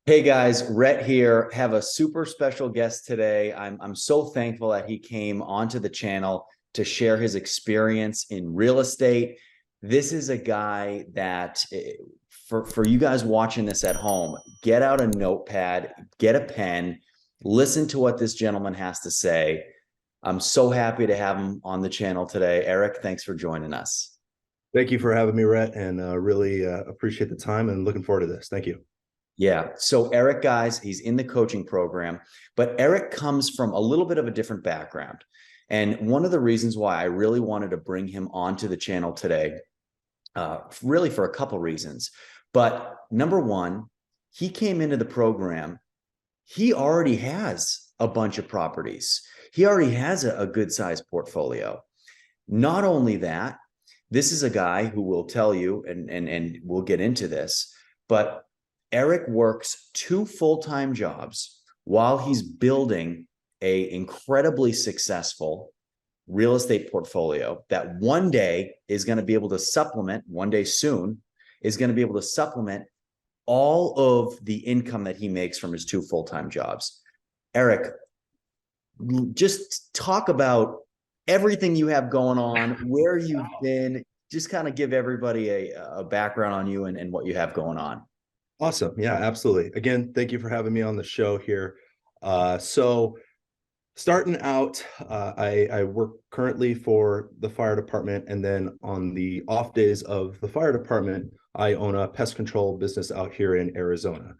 Hey guys, Rhett here. Have a super special guest today. I'm so thankful that he came onto the channel to share his experience in real estate. This is a guy that for you guys watching this at home, get out a notepad, get a pen, listen to what this gentleman has to say. I'm so happy to have him on the channel today. Eric, thanks for joining us. Thank you for having me, Rhett, and really appreciate the time and looking forward to this. Thank you. Yeah. So Eric, guys, he's in the coaching program, but Eric comes from a little bit of a different background. And one of the reasons why I really wanted to bring him onto the channel today, really for a couple reasons. But number one, he came into the program, he already has a bunch of properties. He already has a good sized portfolio. Not only that, this is a guy who will tell you, and we'll get into this, but Eric works two full-time jobs while he's building a incredibly successful real estate portfolio that one day is going to be able to supplement, one day soon, is going to be able to supplement all of the income that he makes from his two full-time jobs. Eric, just talk about everything you have going on, where you've been, just kind of give everybody a background on you and what you have going on. Awesome. Yeah, absolutely. Again, thank you for having me on the show here. So starting out, I work currently for the fire department, and then on the off days of the fire department, I own a pest control business out here in Arizona.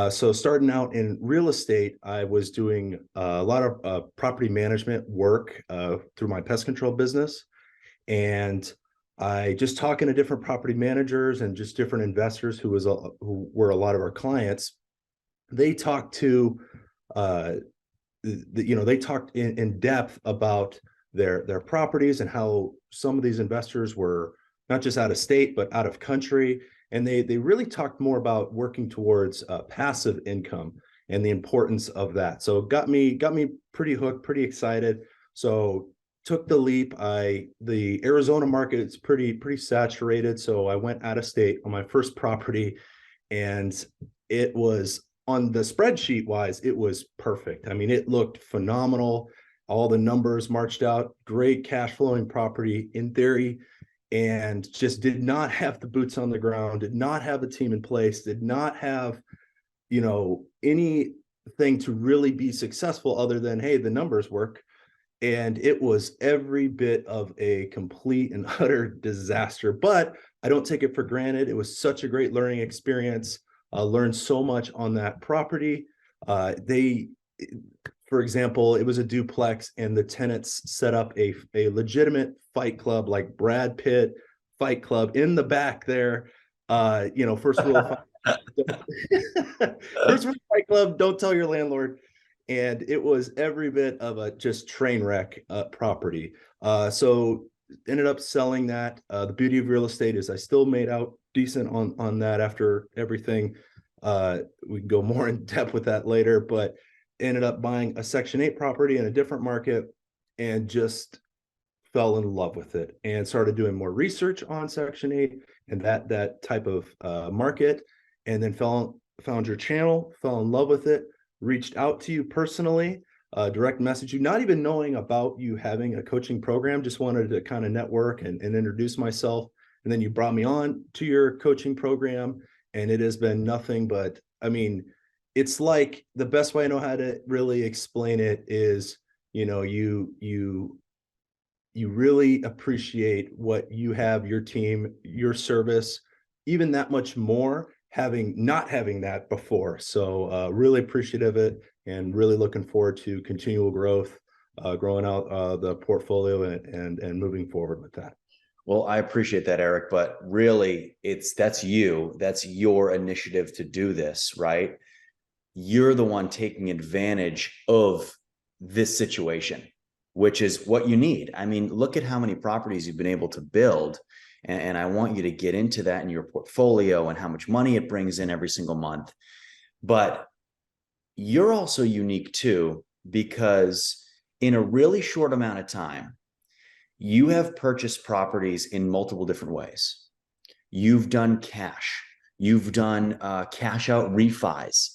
So starting out in real estate, I was doing a lot of property management work through my pest control business. And I just talking to different property managers and just different investors who were a lot of our clients. They talked to they talked in depth about their properties and how some of these investors were not just out of state but out of country, and they really talked more about working towards passive income and the importance of that. So it got me pretty hooked, pretty excited. So took the leap. The Arizona market is pretty saturated, so I went out of state on my first property, and it was, on the spreadsheet wise, it was perfect. I mean, it looked phenomenal. All the numbers marched out, great cash flowing property in theory, and just did not have the boots on the ground, did not have a team in place, did not have, anything to really be successful other than, hey, the numbers work. And it was every bit of a complete and utter disaster, but I don't take it for granted. It was such a great learning experience. Learned so much on that property. For example, it was a duplex, and the tenants set up a legitimate fight club, like Brad Pitt fight club in the back there. First rule of first rule of fight club: don't tell your landlord. And it was every bit of a just train wreck property. So ended up selling that. The beauty of real estate is I still made out decent on that after everything. We can go more in depth with that later, but ended up buying a Section 8 property in a different market and just fell in love with it and started doing more research on Section 8 and that type of market, and then found your channel, fell in love with it, reached out to you personally, direct message you, not even knowing about you having a coaching program, just wanted to kind of network and introduce myself. And then you brought me on to your coaching program, and it has been nothing but, I mean, it's like, the best way I know how to really explain it is, you really appreciate what you have, your team, your service, even that much more, not having that before. So really appreciative of it, and really looking forward to continual growth, growing out the portfolio and moving forward with that. Well, I appreciate that, Eric, but really that's your initiative to do this, right? You're the one taking advantage of this situation, which is what you need. I mean, look at how many properties you've been able to build. And I want you to get into that in your portfolio and how much money it brings in every single month. But you're also unique too, because in a really short amount of time, you have purchased properties in multiple different ways. You've done cash. You've done cash out refis.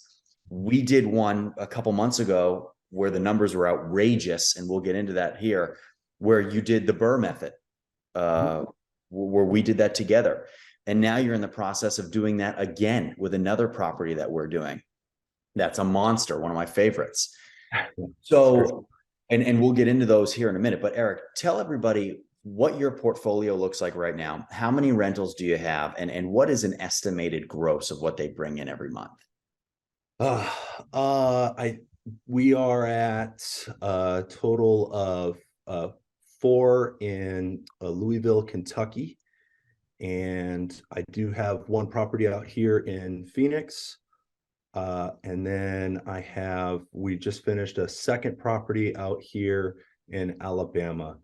We did one a couple months ago where the numbers were outrageous, and we'll get into that here, where you did the Burr method, where we did that together. And now you're in the process of doing that again with another property that we're doing. That's a monster, one of my favorites. So, and we'll get into those here in a minute. But Eric, tell everybody what your portfolio looks like right now. How many rentals do you have? And what is an estimated gross of what they bring in every month? We are at a total of 4 in Louisville, Kentucky. And I do have one property out here in Phoenix. And then we just finished a second property out here in Alabama.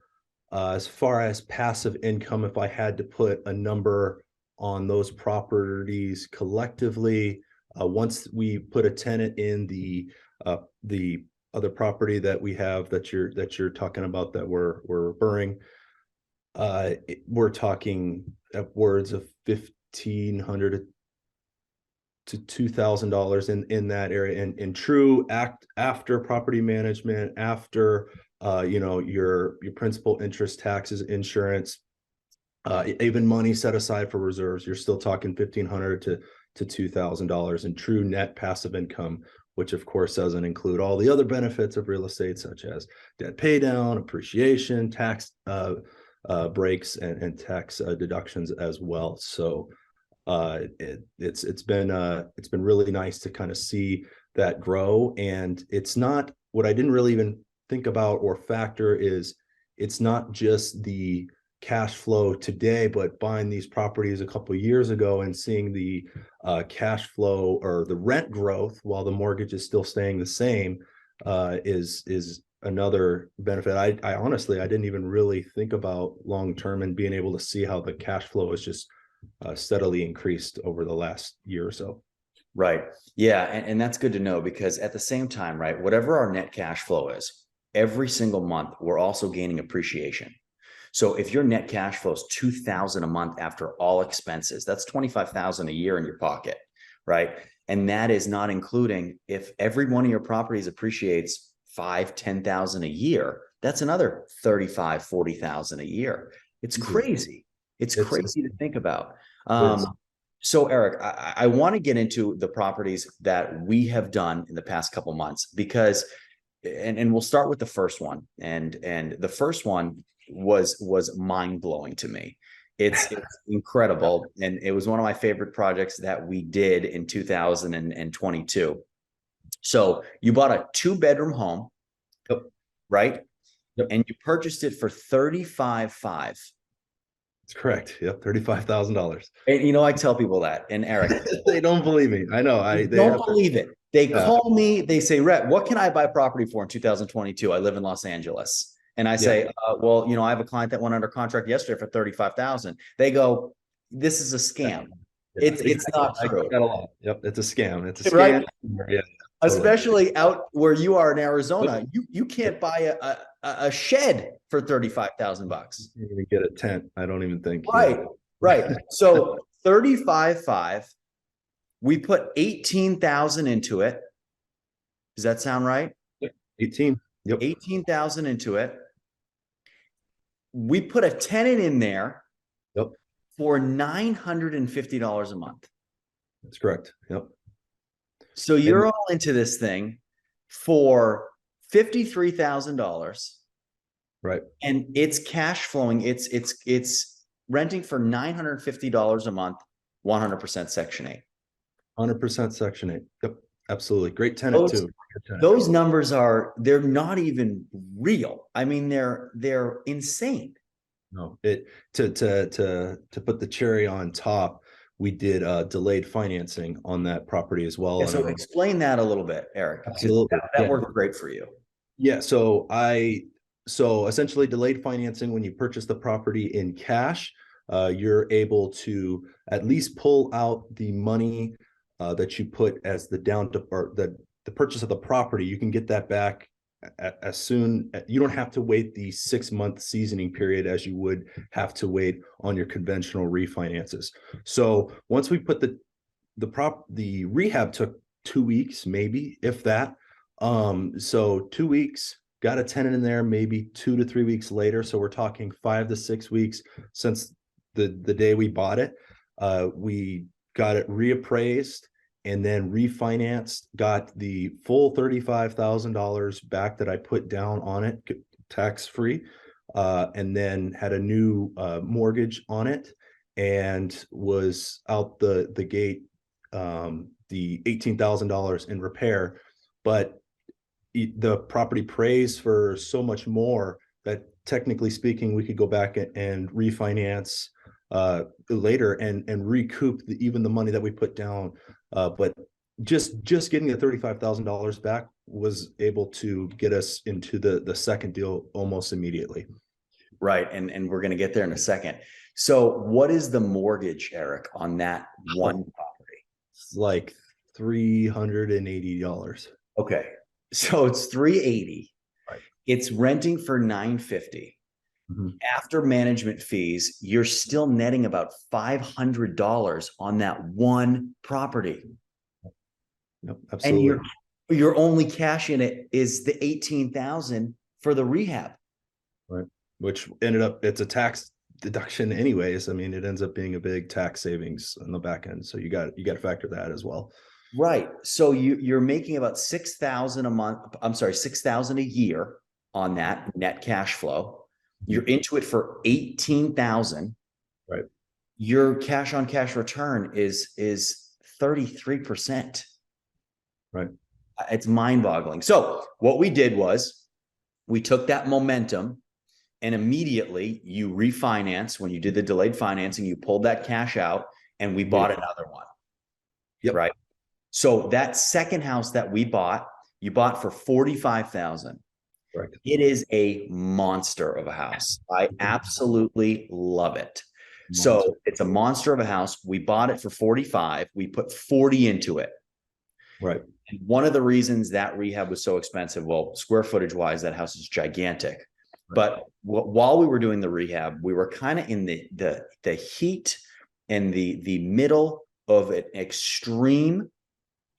As far as passive income, if I had to put a number on those properties collectively, once we put a tenant in the other property that we have that you're talking about that we're burring, we're talking upwards of $1,500 to $2,000 in that area, and in true after property management, after your principal, interest, taxes, insurance, even money set aside for reserves, you're still talking $1,500 to $2,000 in true net passive income, which of course doesn't include all the other benefits of real estate, such as debt pay down, appreciation, tax breaks, and tax deductions as well. So it's been really nice to kind of see that grow. And it's not, what I didn't really even think about or factor is, it's not just the cash flow today, but buying these properties a couple of years ago and seeing the cash flow or the rent growth while the mortgage is still staying the same is another benefit. I honestly, I didn't even really think about long term, and being able to see how the cash flow is just steadily increased over the last year or so. Right. Yeah. And that's good to know, because at the same time, right, whatever our net cash flow is, every single month, we're also gaining appreciation. So if your net cash flow is $2,000 a month after all expenses, that's $25,000 a year in your pocket, right? And that is not including, if every one of your properties appreciates $5,000-$10,000 a year, that's another $35,000-$40,000 a year. It's crazy. It's crazy to think about. So Eric, I want to get into the properties that we have done in the past couple months, because, and we'll start with the first one. And the first one was mind blowing to me. It's incredible. And it was one of my favorite projects that we did in 2022. So you bought a 2-bedroom home, right? Yep. And you purchased it for $35,500. That's correct. Yep, $35,000. And I tell people that, and Eric, they don't believe me. I know. They don't believe it. They call me. They say, "Rhett, what can I buy property for in 2022? I live in Los Angeles." And I say, "Well, I have a client that went under contract yesterday for $35,000." They go, "This is a scam." It's not true. I got a lot. Yep, it's a scam. It's a scam. Right? Yeah. Especially out where you are in Arizona, you can't buy a shed for $35,000. You can't even get a tent. I don't even think. Right. So 35.5. We put 18,000 into it. Does that sound right? 18. Yep. 18,000 into it. We put a tenant in there. Yep. For $950 a month. That's correct. Yep. So you're all into this thing for $53,000. Right. And it's cash flowing. It's renting for $950 a month, 100% Section 8. 100% Section 8. Yep. Absolutely. Great tenant too. Those numbers they're not even real. I mean, they're insane. No, to put the cherry on top, we did delayed financing on that property as well. Yeah, so explain that a little bit, Eric. Absolutely. That worked great for you. Yeah. So essentially delayed financing, when you purchase the property in cash, you're able to at least pull out the money that you put as the the purchase of the property. You can get that back as soon. You don't have to wait the 6-month seasoning period as you would have to wait on your conventional refinances. So once we put the rehab took 2 weeks, maybe, if that. So 2 weeks, got a tenant in there, maybe 2 to 3 weeks later. So we're talking 5 to 6 weeks since the day we bought it. We got it reappraised and then refinanced, got the full $35,000 back that I put down on it, tax free, and then had a new mortgage on it, and was out the gate, the $18,000 in repair. But the property praised for so much more that, technically speaking, we could go back and refinance later and recoup even the money that we put down. But just getting the $35,000 back was able to get us into the second deal almost immediately. Right. And we're going to get there in a second. So what is the mortgage, Eric, on that one property? It's like $380. Okay. So it's 380. Right. It's renting for 950. Mm-hmm. After management fees, you're still netting about $500 on that one property. Yep, absolutely. And your only cash in it is the 18,000 for the rehab. Right. Which ended up, it's a tax deduction anyways. I mean, it ends up being a big tax savings on the back end. So you got to factor that as well. Right. So you're making about 6,000 a month. I'm sorry, 6,000 a year on that net cash flow. You're into it for 18,000. Right. Your cash on cash return is 33%. Right. It's mind boggling. So what we did was we took that momentum, and immediately you refinance. When you did the delayed financing, you pulled that cash out and we bought another one. Yep. Right. So that second house that we bought, you bought for 45,000. Right. It is a monster of a house. I absolutely love it. So it's a monster of a house. We bought it for 45. We put 40 into it. Right. And one of the reasons that rehab was so expensive, well, square footage wise, that house is gigantic. Right. But while we were doing the rehab, we were kind of in the heat and the middle of an extreme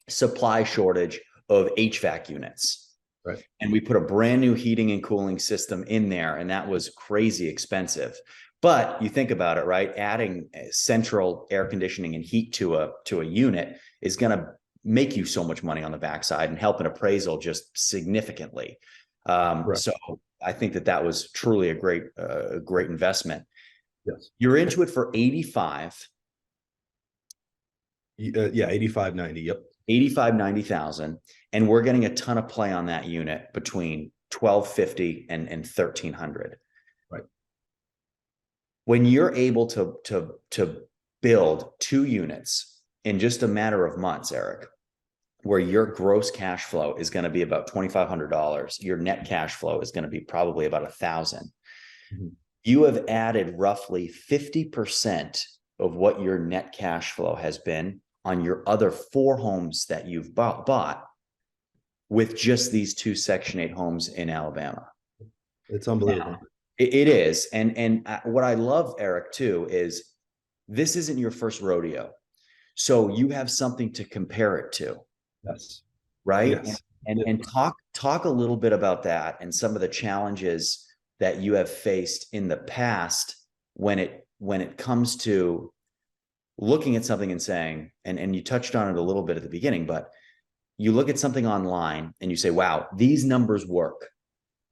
supply shortage of HVAC units. Right. And we put a brand new heating and cooling system in there, and that was crazy expensive. But you think about it, right? Adding central air conditioning and heat to a unit is going to make you so much money on the backside and help an appraisal just significantly. Right. So I think that was truly a great investment. Yes. You're into it for 85. Yeah, 85-90. Yep. 90,000. And we're getting a ton of play on that unit between 1,250 and 1,300. Right. When you're able to build 2 units in just a matter of months, Eric, where your gross cash flow is going to be about $2,500, your net cash flow is going to be probably about 1,000. Mm-hmm. You have added roughly 50% of what your net cash flow has been on your other 4 homes that you've bought with just these 2 Section 8 homes in Alabama. It's unbelievable. Now, it is. And what I love, Eric, too, is this isn't your first rodeo. So you have something to compare it to. Yes. Right. Yes. And talk a little bit about that and some of the challenges that you have faced in the past when it comes to looking at something and saying, and you touched on it a little bit at the beginning, but you look at something online and you say, wow, these numbers work.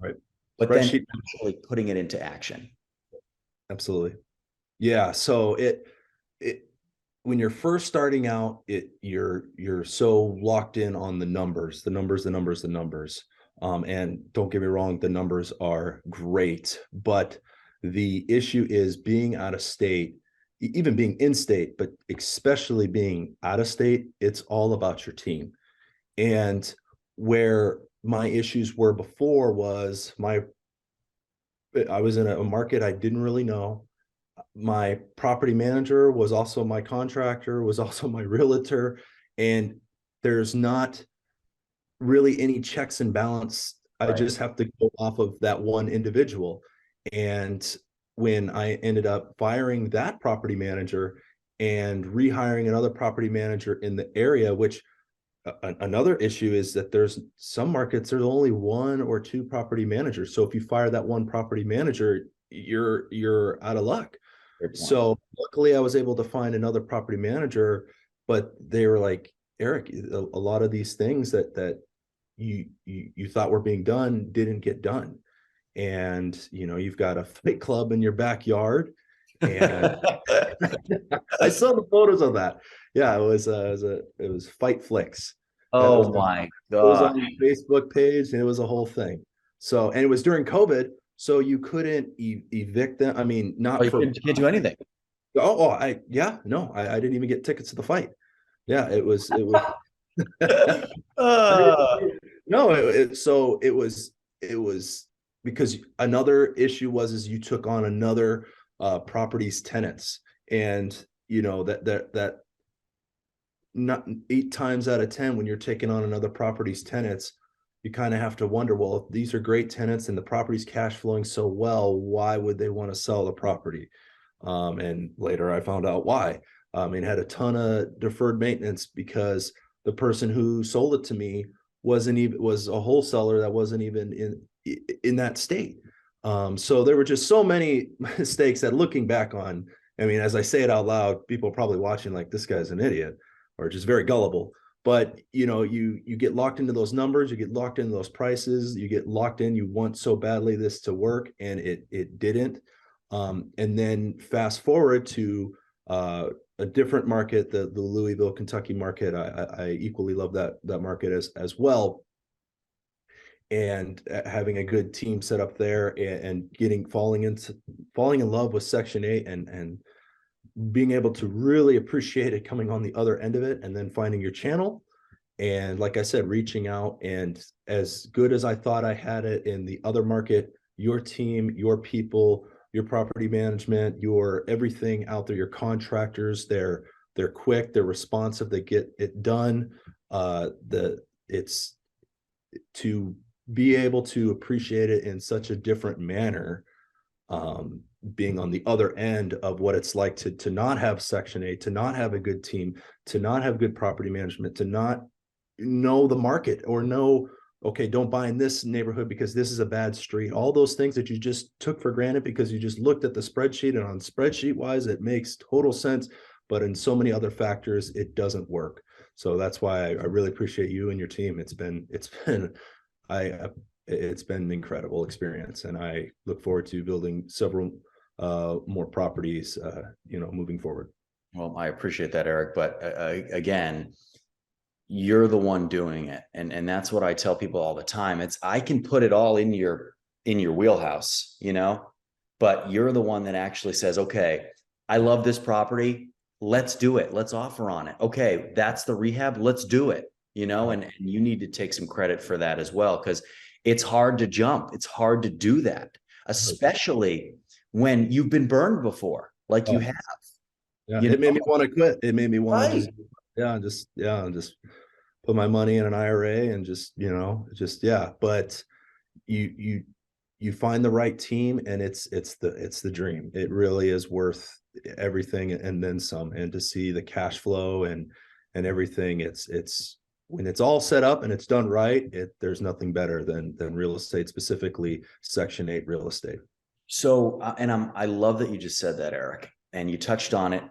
Right. But then actually putting it into action. Absolutely. Yeah. So when you're first starting out, you're so locked in on the numbers. And don't get me wrong, the numbers are great, but the issue is being out of state, even being in state, but especially being out of state. It's all about your team. And where my issues were before was I was in a market I didn't really know. My property manager was also my contractor, was also my realtor, and there's not really any checks and balance. I just have to go off of that one individual. And when I ended up firing that property manager and rehiring another property manager in the area, which another issue is that there's some markets, there's only one or two property managers. So if you fire that one property manager, you're out of luck. So luckily I was able to find another property manager, but they were like, Eric, a lot of these things that you thought were being done didn't get done. And you've got a fight club in your backyard. And I saw the photos of that. Yeah, it was Fight Flicks. Oh my It was God. on the Facebook page, and it was a whole thing. So, and it was during COVID, so you couldn't evict them. I mean, Oh, not you for. can't do anything. No, I didn't even get tickets to the fight. Yeah, it was. Uh, No, so it was because another issue is you took on another property's tenants, and that not 8 times out of 10 when you're taking on another property's tenants, you kind of have to wonder, well, if these are great tenants and the property's cash flowing so well, why would they want to sell the property? And later I found out why. It had a ton of deferred maintenance because the person who sold it to me was a wholesaler that wasn't even in that state. So there were just so many mistakes that, looking back on, I mean, as I say it out loud, people are probably watching like, this guy's an idiot or just very gullible. But you get locked into those numbers, you get locked into those prices, you get locked in. You want so badly this to work, and it didn't. And then fast forward to a different market, the Louisville, Kentucky market. I equally love that market as well. And having a good team set up there, and falling in love with Section 8, and being able to really appreciate it coming on the other end of it, and then finding your channel. And like I said, reaching out, and as good as I thought I had it in the other market, your team, your people, your property management, your everything out there, your contractors, they're quick, they're responsive, they get it done. It's to be able to appreciate it in such a different manner, being on the other end of what it's like to not have Section 8, to not have a good team, to not have good property management, to not know the market, or know, okay, don't buy in this neighborhood because this is a bad street. All those things that you just took for granted because you just looked at the spreadsheet, and on spreadsheet wise, it makes total sense. But in so many other factors, it doesn't work. So that's why I really appreciate you and your team. It's been an incredible experience, and I look forward to building several more properties, moving forward. well, I appreciate that, Eric. But again, you're the one doing it. And that's what I tell people all the time. I can put it all in your wheelhouse, but you're the one that actually says, okay, I love this property. Let's do it. Let's offer on it. Okay, that's the rehab. Let's do it, and you need to take some credit for that as well, because it's hard to jump. It's hard to do that, especially when you've been burned before, like you have. Yeah, it made me want to quit. It made me want to just put my money in an IRA and yeah. But you find the right team, and it's the dream. It really is worth everything and then some. And to see the cash flow and everything, it's when it's all set up and it's done right, there's nothing better than real estate, specifically Section 8 real estate. So, I love that you just said that, Eric, and you touched on it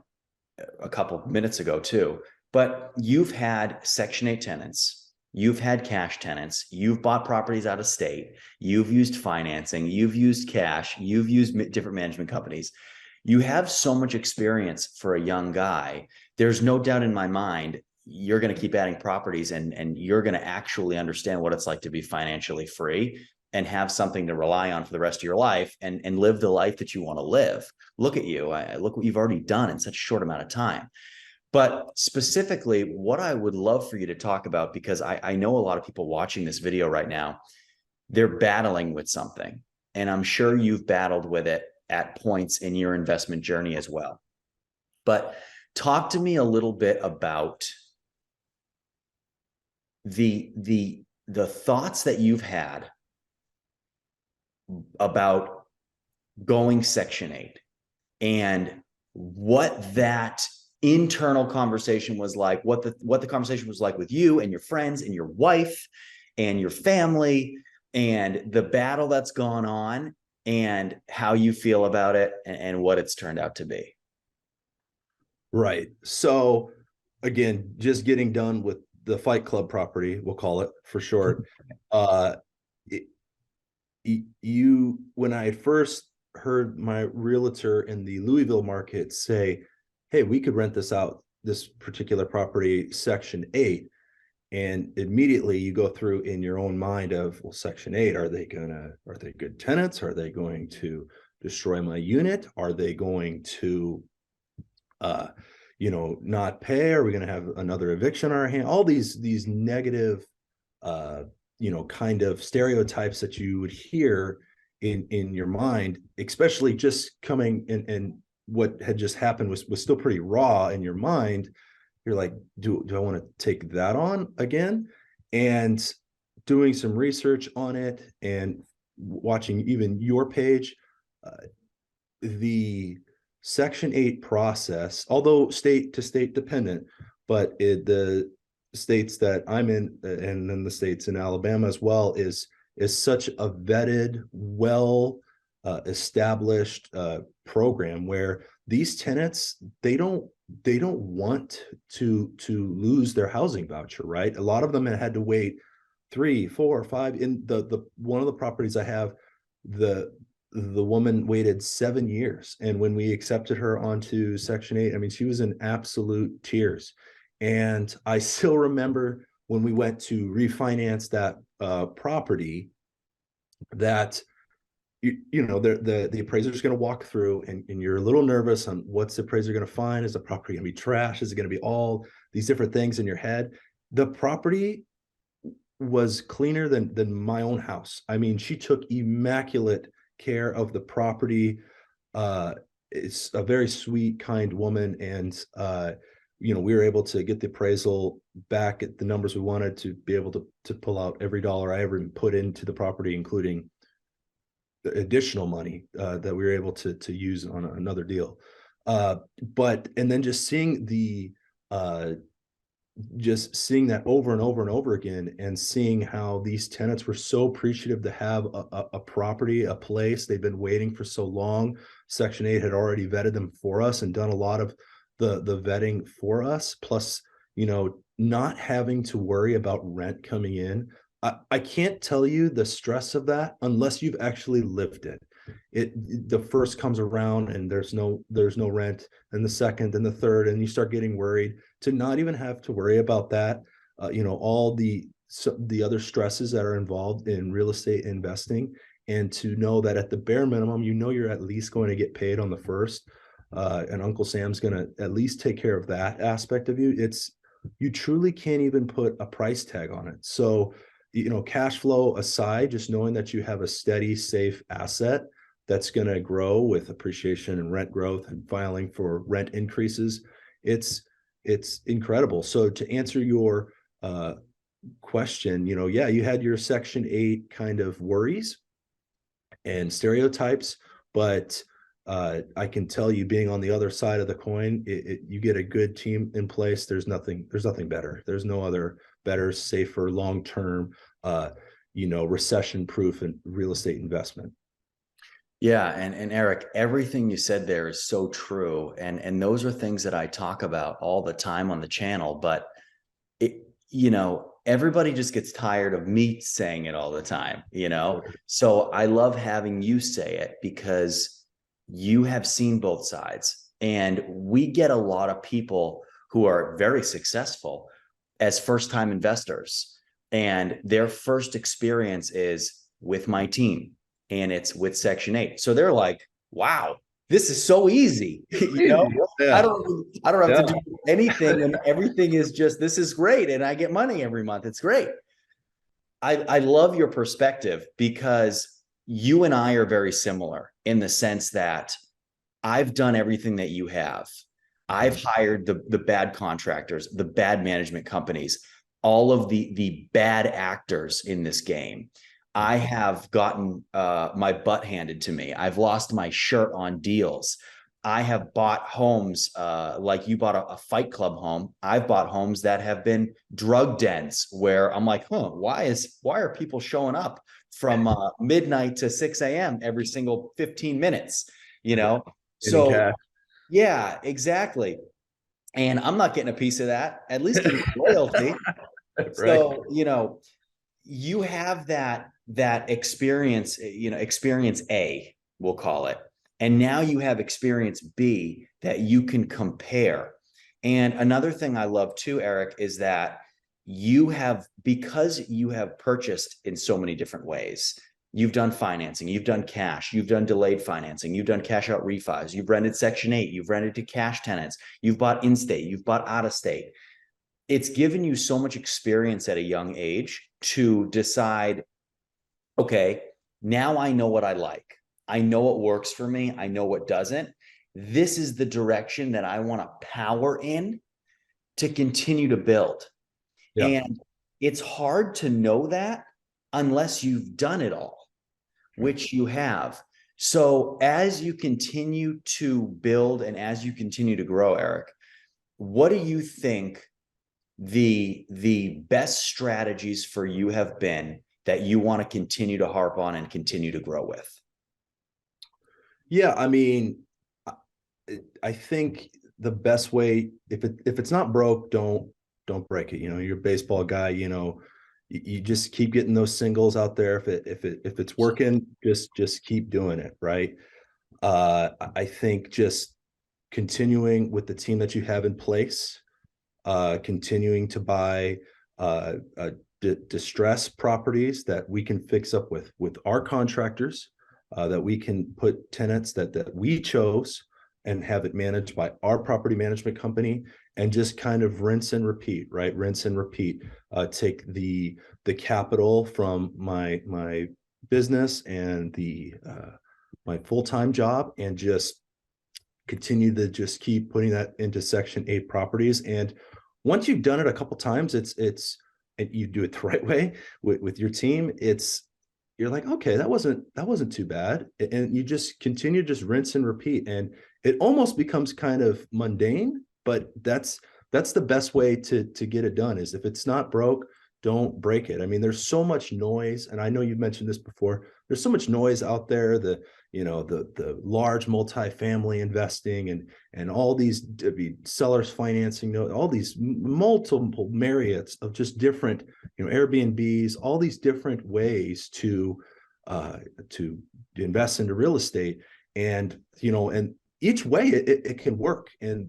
a couple minutes ago too. But you've had Section 8 tenants, you've had cash tenants, you've bought properties out of state, you've used financing, you've used cash, you've used different management companies. You have so much experience for a young guy. There's no doubt in my mind you're going to keep adding properties, and you're going to actually understand what it's like to be financially free and have something to rely on for the rest of your life, and live the life that you want to live. Look at you. Look what you've already done in such a short amount of time. But specifically, what I would love for you to talk about, because I know a lot of people watching this video right now, they're battling with something. And I'm sure you've battled with it at points in your investment journey as well. But talk to me a little bit about the thoughts that you've had about going Section 8, and what that internal conversation was like, what the conversation was like with you and your friends and your wife and your family, and the battle that's gone on, and how you feel about it, and what it's turned out to be. Right. So again, just getting done with the Fight Club property, we'll call it for short. It, when I first heard my realtor in the Louisville market say, hey, we could rent this out, this particular property, Section 8. And immediately you go through in your own mind of, well, Section 8, are they good tenants? Are they going to destroy my unit? Are they going to not pay? Are we going to have another eviction on our hand? All these negative kind of stereotypes that you would hear in your mind, especially just coming in, and what had just happened was still pretty raw in your mind. You're like, do I want to take that on again? And doing some research on it and watching even your page, the Section 8 process, although state to state dependent, but the states that I'm in, and then the states in Alabama as well, is such a vetted, well established program where these tenants, they don't want to lose their housing voucher, right? A lot of them had to wait 3, 4, 5. In the one of the properties I have, the woman waited 7 years, and when we accepted her onto Section 8, I mean, she was in absolute tears. And I still remember when we went to refinance that property, that the appraiser is going to walk through, and you're a little nervous on what's the appraiser going to find. Is the property going to be trash? Is it going to be all these different things in your head? The property was cleaner than my own house. I mean, she took immaculate care of the property. It's a very sweet, kind woman, and we were able to get the appraisal back at the numbers we wanted, to be able to pull out every dollar I ever put into the property, including the additional money that we were able to use on another deal. And then just seeing that over and over and over again, and seeing how these tenants were so appreciative to have a property, a place they've been waiting for so long. Section 8 had already vetted them for us and done a lot of the vetting for us, plus not having to worry about rent coming in. I can't tell you the stress of that unless you've actually lived it. The first comes around and there's no rent, and the second and the third, and you start getting worried. To not even have to worry about that, all the other stresses that are involved in real estate investing, and to know that at the bare minimum, you're at least going to get paid on the first, and Uncle Sam's going to at least take care of that aspect of you. You truly can't even put a price tag on it. So, cash flow aside, just knowing that you have a steady, safe asset that's going to grow with appreciation and rent growth and filing for rent increases, it's incredible. So to answer your question, you had your Section 8 kind of worries and stereotypes, but I can tell you, being on the other side of the coin, you get a good team in place. There's nothing better. There's no other better, safer, long-term, recession-proof and real estate investment. Yeah. And Eric, everything you said there is so true. And those are things that I talk about all the time on the channel, but everybody just gets tired of me saying it all the time, So I love having you say it, because you have seen both sides, and we get a lot of people who are very successful as first-time investors, and their first experience is with my team, and it's with Section 8. So they're like, wow, this is so easy. Yeah. I don't have to do anything, and everything is just, this is great, and I get money every month. It's great. I love your perspective, because you and I are very similar in the sense that I've done everything that you have. I've hired the bad contractors, the bad management companies, all of the bad actors in this game. I have gotten my butt handed to me. I've lost my shirt on deals. I have bought homes like you bought a Fight Club home. I've bought homes that have been drug dens where I'm like, why are people showing up from midnight to 6 a.m. every single 15 minutes, you know? Getting So cash. yeah, exactly. And I'm not getting a piece of that. At least give me loyalty. Right. So, you have that experience, experience A, we'll call it. And now you have experience B that you can compare. And another thing I love too, Eric, is that because you have purchased in so many different ways. You've done financing, you've done cash, you've done delayed financing, you've done cash out refis, you've rented Section 8, you've rented to cash tenants, you've bought in-state, you've bought out-of-state. It's given you so much experience at a young age to decide, okay, now I know what I like. I know what works for me. I know what doesn't. This is the direction that I want to power in to continue to build. Yeah. And it's hard to know that unless you've done it all, which you have. So as you continue to build and as you continue to grow, Eric, what do you think the best strategies for you have been that you want to continue to harp on and continue to grow with? Yeah, I mean, I think the best way, if it's not broke, don't break it. You're a baseball guy, you just keep getting those singles out there. If it's working, just keep doing it, right? I think just continuing with the team that you have in place, continuing to buy distress properties that we can fix up with our contractors, that we can put tenants that we chose and have it managed by our property management company, and just kind of rinse and repeat, right? Rinse and repeat. Take the capital from my business and my full-time job, and just continue to just keep putting that into Section 8 properties. And once you've done it a couple times, and you do it the right way with your team, you're like, okay, that wasn't too bad. And you just continue to just rinse and repeat. And it almost becomes kind of mundane, but that's the best way to get it done. Is if it's not broke, don't break it. I mean, there's so much noise, and I know you've mentioned this before. There's so much noise out there. The large multifamily investing and all these sellers financing, all these multiple myriads of just different, Airbnbs, all these different ways to invest into real estate. And each way it can work, and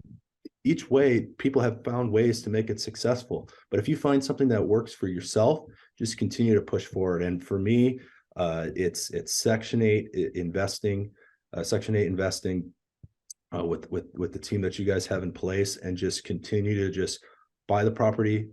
each way people have found ways to make it successful. But if you find something that works for yourself, just continue to push forward. And for me, it's Section 8 investing, with the team that you guys have in place, and just continue to just buy the property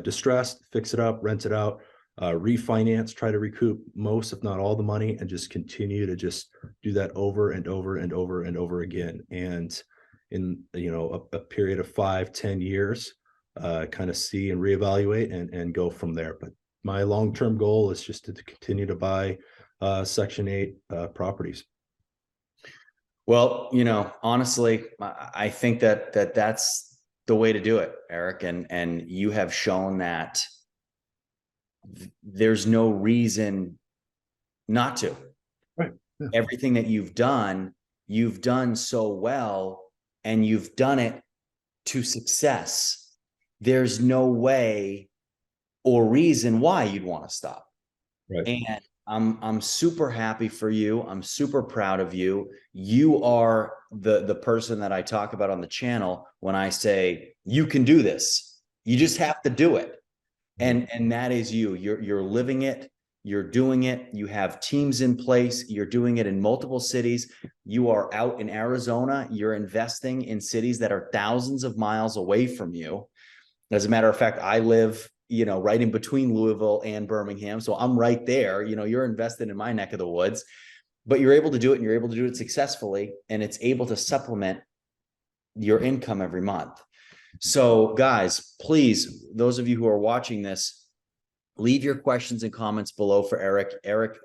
distressed, fix it up, rent it out, refinance, try to recoup most, if not all, the money, and just continue to just do that over and over and over and over again. And in a period of 5-10 years, kind of see and reevaluate and go from there. But my long-term goal is just to continue to buy Section 8 properties. Well, honestly, I think that's the way to do it, Eric. And you have shown that there's no reason not to. Right. Yeah. Everything that you've done so well, and you've done it to success. There's no way or reason why you'd want to stop. Right. And I'm super happy for you. I'm super proud of you. You are the person that I talk about on the channel when I say you can do this. You just have to do it. And that is you. You're living it. You're doing it. You have teams in place. You're doing it in multiple cities. You are out in Arizona. You're investing in cities that are thousands of miles away from you. As a matter of fact, I live, right in between Louisville and Birmingham. So I'm right there. You're invested in my neck of the woods, but you're able to do it, and you're able to do it successfully, and it's able to supplement your income every month. So guys, please, those of you who are watching this, leave your questions and comments below for Eric. Eric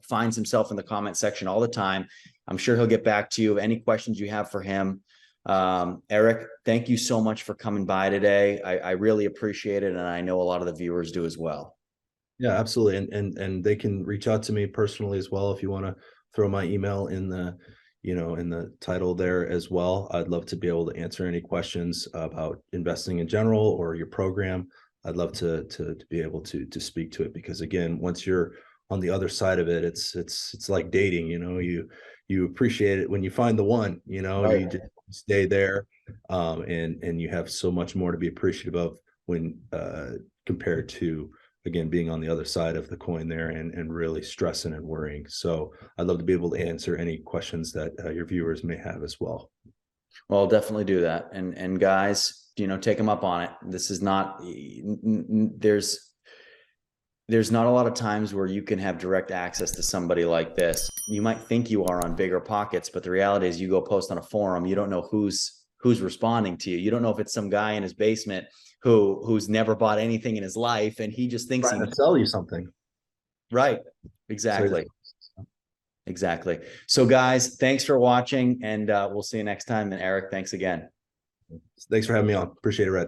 finds himself in the comment section all the time. I'm sure he'll get back to you. Any questions you have for him. Eric, thank you so much for coming by today. I really appreciate it. And I know a lot of the viewers do as well. Yeah, absolutely. And they can reach out to me personally as well if you want to throw my email in the, in the title there as well. I'd love to be able to answer any questions about investing in general or your program. I'd love to be able to speak to it, because again, once you're on the other side of it, it's like dating, you appreciate it when you find the one, Right. you just stay there. And you have so much more to be appreciative of when compared to, again, being on the other side of the coin there and really stressing and worrying. So I'd love to be able to answer any questions that your viewers may have as well. Well, I'll definitely do that. And guys, take them up on it. This is not, there's not a lot of times where you can have direct access to somebody like this. You might think you are on Bigger Pockets, but the reality is you go post on a forum, you don't know who's responding to you. You don't know if it's some guy in his basement who's never bought anything in his life and he just thinks Trying to sell you something. Right. Exactly. Exactly. So guys, thanks for watching, and we'll see you next time. And Eric, thanks again. Thanks for having me on. Appreciate it, Red.